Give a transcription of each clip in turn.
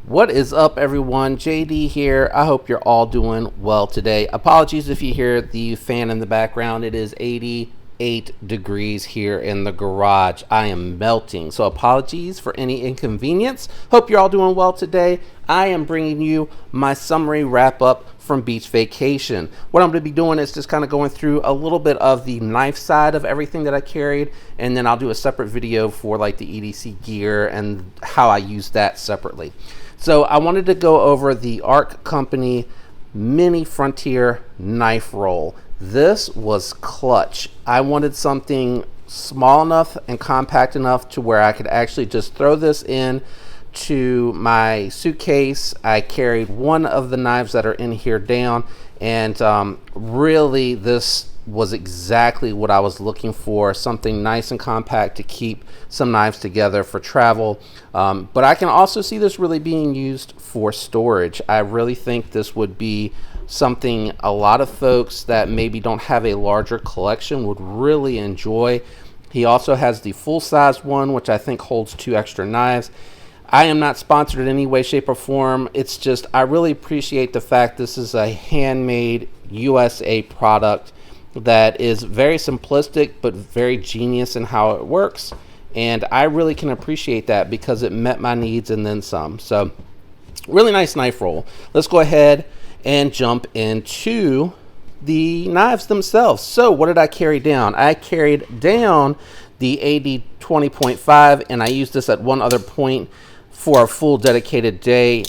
What is up, everyone? JD here. I hope you're all doing well today. Apologies if you hear the fan in the background. It is 88 degrees here in the garage. I am melting, so apologies for any inconvenience. Hope you're all doing well today. I am bringing you my summary wrap up from beach vacation. What I'm going to be doing is just kind of going through a little bit of the knife side of everything that I carried, and then I'll do a separate video for like the EDC gear and how I use that separately. So I wanted to go over the Arc Company Mini Frontier knife roll. This was clutch. I wanted something small enough and compact enough to where I could actually just throw this in to my suitcase. I carried one of the knives that are in here down, and really this was exactly what I was looking for, something nice and compact to keep some knives together for travel. But I can also see this really being used for storage. I really think this would be something a lot of folks that maybe don't have a larger collection would really enjoy. He also has the full-size one, which I think holds 2 extra knives. I am not sponsored in any way, shape, or form. It's just I really appreciate the fact this is a handmade USA product that is very simplistic but very genius in how it works, and I really can appreciate that because it met my needs and then some. So really nice knife roll. Let's go ahead and jump into the knives themselves. So what did I carry down? I carried down the AD 20.5, and I used this at one other point for a full dedicated day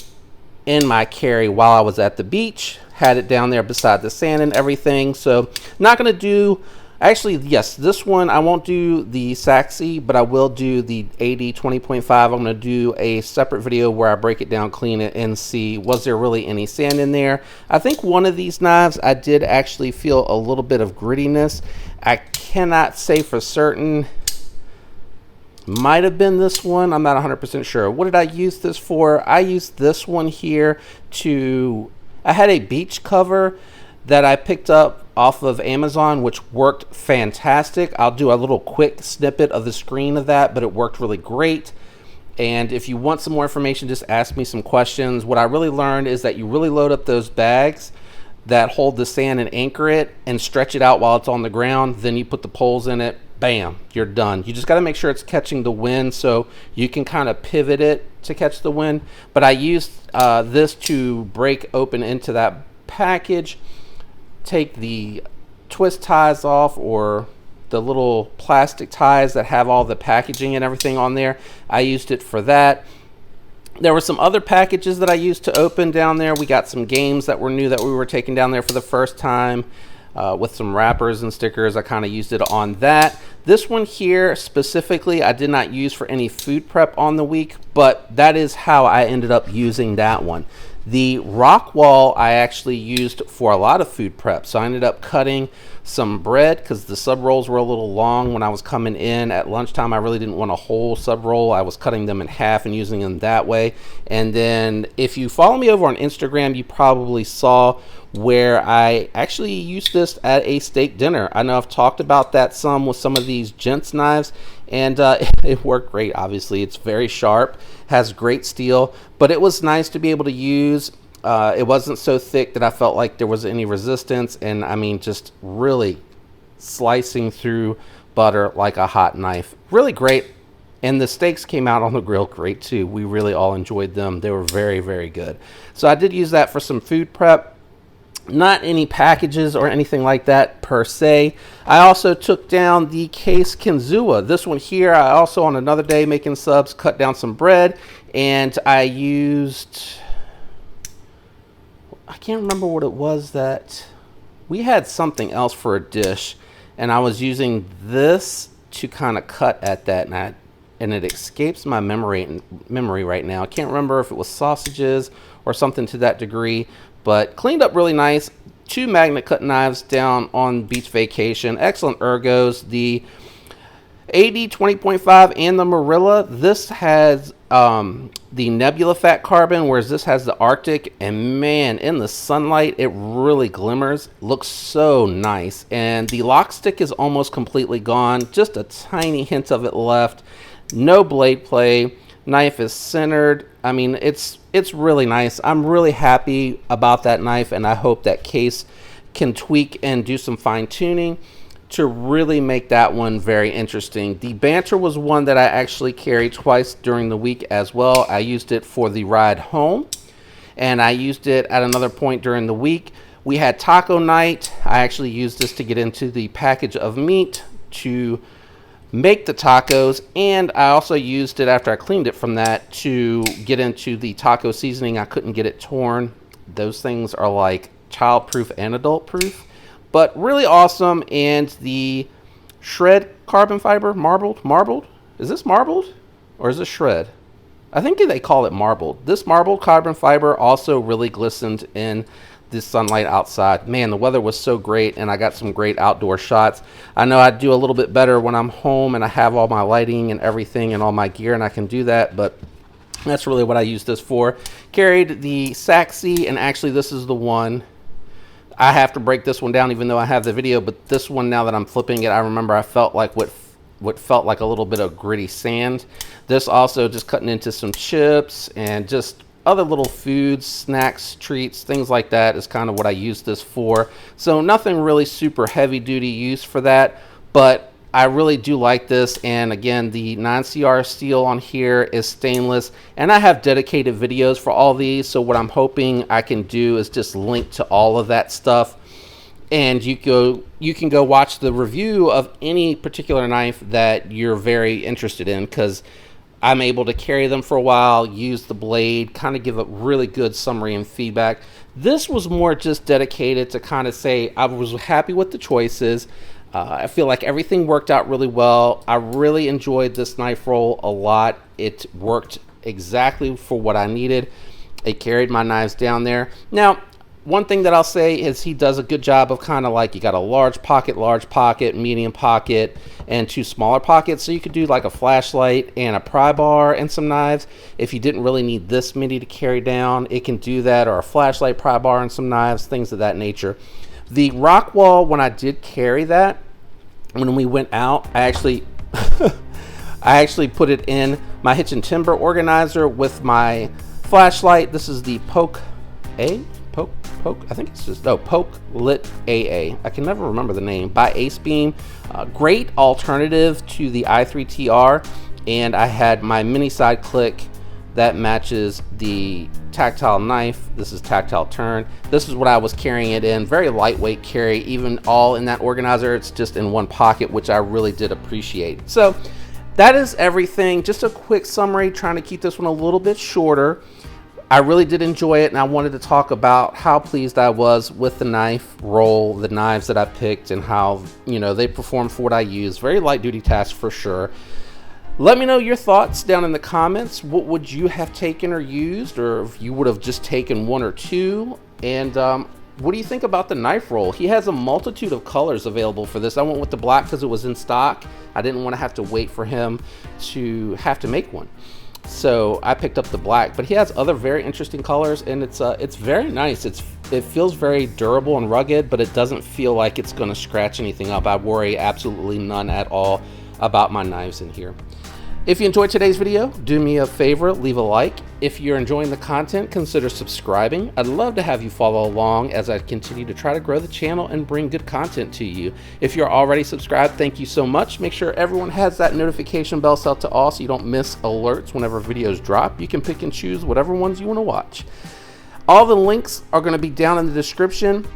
in my carry while I was at the beach. Had it down there beside the sand and everything. So not going to do, actually, yes, this one I won't do the Saxy, but I will do the AD 20.5. I'm going to do a separate video where I break it down, clean it, and see was there really any sand in there. I think one of these knives I did actually feel a little bit of grittiness. I cannot say for certain. Might have been this one. I'm not 100% sure. What did I use this for? I used this one here to, I had a beach cover that I picked up off of Amazon, which worked fantastic. I'll do a little quick snippet of the screen of that, but it worked really great. And if you want some more information, just ask me some questions. What I really learned is that you really load up those bags that hold the sand and anchor it and stretch it out while it's on the ground. Then you put the poles in it. Bam, you're done. You just got to make sure it's catching the wind so you can kind of pivot it to catch the wind. But I used this to break open into that package, take the twist ties off, or the little plastic ties that have all the packaging and everything on there. I used it for that. There were some other packages that I used to open down there. We got some games that were new that we were taking down there for the first time. With some wrappers and stickers. I kind of used it on that. This one here specifically I did not use for any food prep on the week, but that is how I ended up using that one. The rock wall I actually used for a lot of food prep. So I ended up cutting some bread because the sub rolls were a little long when I was coming in at lunchtime. I really didn't want a whole sub roll. I was cutting them in half and using them that way. And then if you follow me over on Instagram, you probably saw where I actually used this at a steak dinner. I know I've talked about that some with some of these gents knives, and it worked great. Obviously it's very sharp, has great steel, but it was nice to be able to use. It wasn't so thick that I felt like there was any resistance, and I mean just really slicing through butter like a hot knife. Really great. And the steaks came out on the grill great too. We really all enjoyed them. They were very, very good. So I did use that for some food prep. Not any packages or anything like that per se. I also took down the Case Kinzua. This one here, I also on another day making subs, cut down some bread, and I used, I can't remember what it was that, we had something else for a dish, and I was using this to kind of cut at that, and it escapes my memory right now. I can't remember if it was sausages or something to that degree, but cleaned up really nice. 2 magnet cut knives down on beach vacation. Excellent ergos. The AD 20.5 and the Marilla. This has the Nebula Fat Carbon, whereas this has the Arctic. And man, in the sunlight, it really glimmers. Looks so nice. And the lock stick is almost completely gone. Just a tiny hint of it left. No blade play. Knife is centered. I mean, it's really nice. I'm really happy about that knife, and I hope that Case can tweak and do some fine tuning to really make that one very interesting. The Banter was one that I actually carried twice during the week as well. I used it for the ride home, and I used it at another point during the week. We had taco night. I actually used this to get into the package of meat to make the tacos, and I also used it after I cleaned it from that to get into the taco seasoning. I couldn't get it torn. Those things are like child-proof and adult-proof, but really awesome. And the shred carbon fiber, marbled, is this marbled or is this shred? I think they call it marbled. This marbled carbon fiber also really glistened in the sunlight outside. Man, the weather was so great, and I got some great outdoor shots. I know I do a little bit better when I'm home and I have all my lighting and everything and all my gear, and I can do that, but that's really what I used this for. Carried the Saxy, and actually this is the one. I have to break this one down even though I have the video, but this one, now that I'm flipping it, I remember I felt like what felt like a little bit of gritty sand. This also just cutting into some chips and just other little foods, snacks, treats, things like that is kind of what I use this for. So nothing really super heavy duty use for that, but I really do like this. And again, the 9CR steel on here is stainless, and I have dedicated videos for all these. So what I'm hoping I can do is just link to all of that stuff, and you can go watch the review of any particular knife that you're very interested in, because I'm able to carry them for a while, use the blade, kind of give a really good summary and feedback. This was more just dedicated to kind of say I was happy with the choices. I feel like everything worked out really well. I really enjoyed this knife roll a lot. It worked exactly for what I needed. It carried my knives down there. Now, one thing that I'll say is he does a good job of kind of like, you got a large pocket, medium pocket, and two smaller pockets. So you could do like a flashlight and a pry bar and some knives. If you didn't really need this many to carry down, it can do that, or a flashlight, pry bar, and some knives, things of that nature. The Rockwall, when I did carry that, when we went out, I actually I actually put it in my hitch and timber organizer with my flashlight. This is the Poke I think it's just, Poke Lit AA. I can never remember the name, by Ace Beam. Great alternative to the i3TR, and I had my mini side click that matches the tactile knife. This is tactile turn. This is what I was carrying it in. Very lightweight carry, even all in that organizer. It's just in one pocket, which I really did appreciate. So that is everything. Just a quick summary, trying to keep this one a little bit shorter. I really did enjoy it, and I wanted to talk about how pleased I was with the knife roll, the knives that I picked, and how, you know, they perform for what I use. Very light duty task for sure. Let me know your thoughts down in the comments. What would you have taken or used, or if you would have just taken one or two? And what do you think about the knife roll? He has a multitude of colors available for this. I went with the black because it was in stock. I didn't want to have to wait for him to have to make one, so I picked up the black. But he has other very interesting colors, and it's very nice. It feels very durable and rugged, but it doesn't feel like it's going to scratch anything up. I worry absolutely none at all about my knives in here. If you enjoyed today's video, do me a favor, leave a like. If you're enjoying the content, consider subscribing. I'd love to have you follow along as I continue to try to grow the channel and bring good content to you. If you're already subscribed, thank you so much. Make sure everyone has that notification bell set to all so you don't miss alerts whenever videos drop. You can pick and choose whatever ones you want to watch. All the links are going to be down in the description.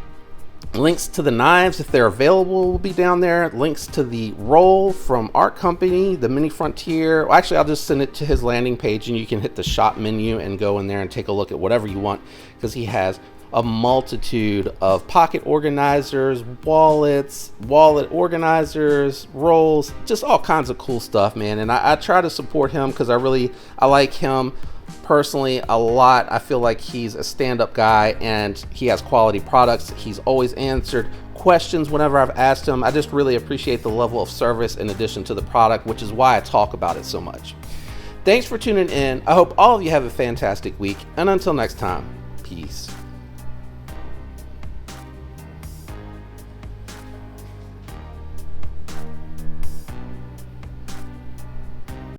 Links to the knives, if they're available, will be down there. Links to the roll from Art Company, the Mini Frontier. Well, actually, I'll just send it to his landing page, and you can hit the shop menu and go in there and take a look at whatever you want, because he has a multitude of pocket organizers, wallets, wallet organizers, rolls, just all kinds of cool stuff, man. And I try to support him because I like him personally a lot. I feel like he's a stand-up guy, and he has quality products. He's always answered questions whenever I've asked him. I just really appreciate the level of service in addition to the product, which is why I talk about it so much. Thanks for tuning in. I hope all of you have a fantastic week, and until next time, peace.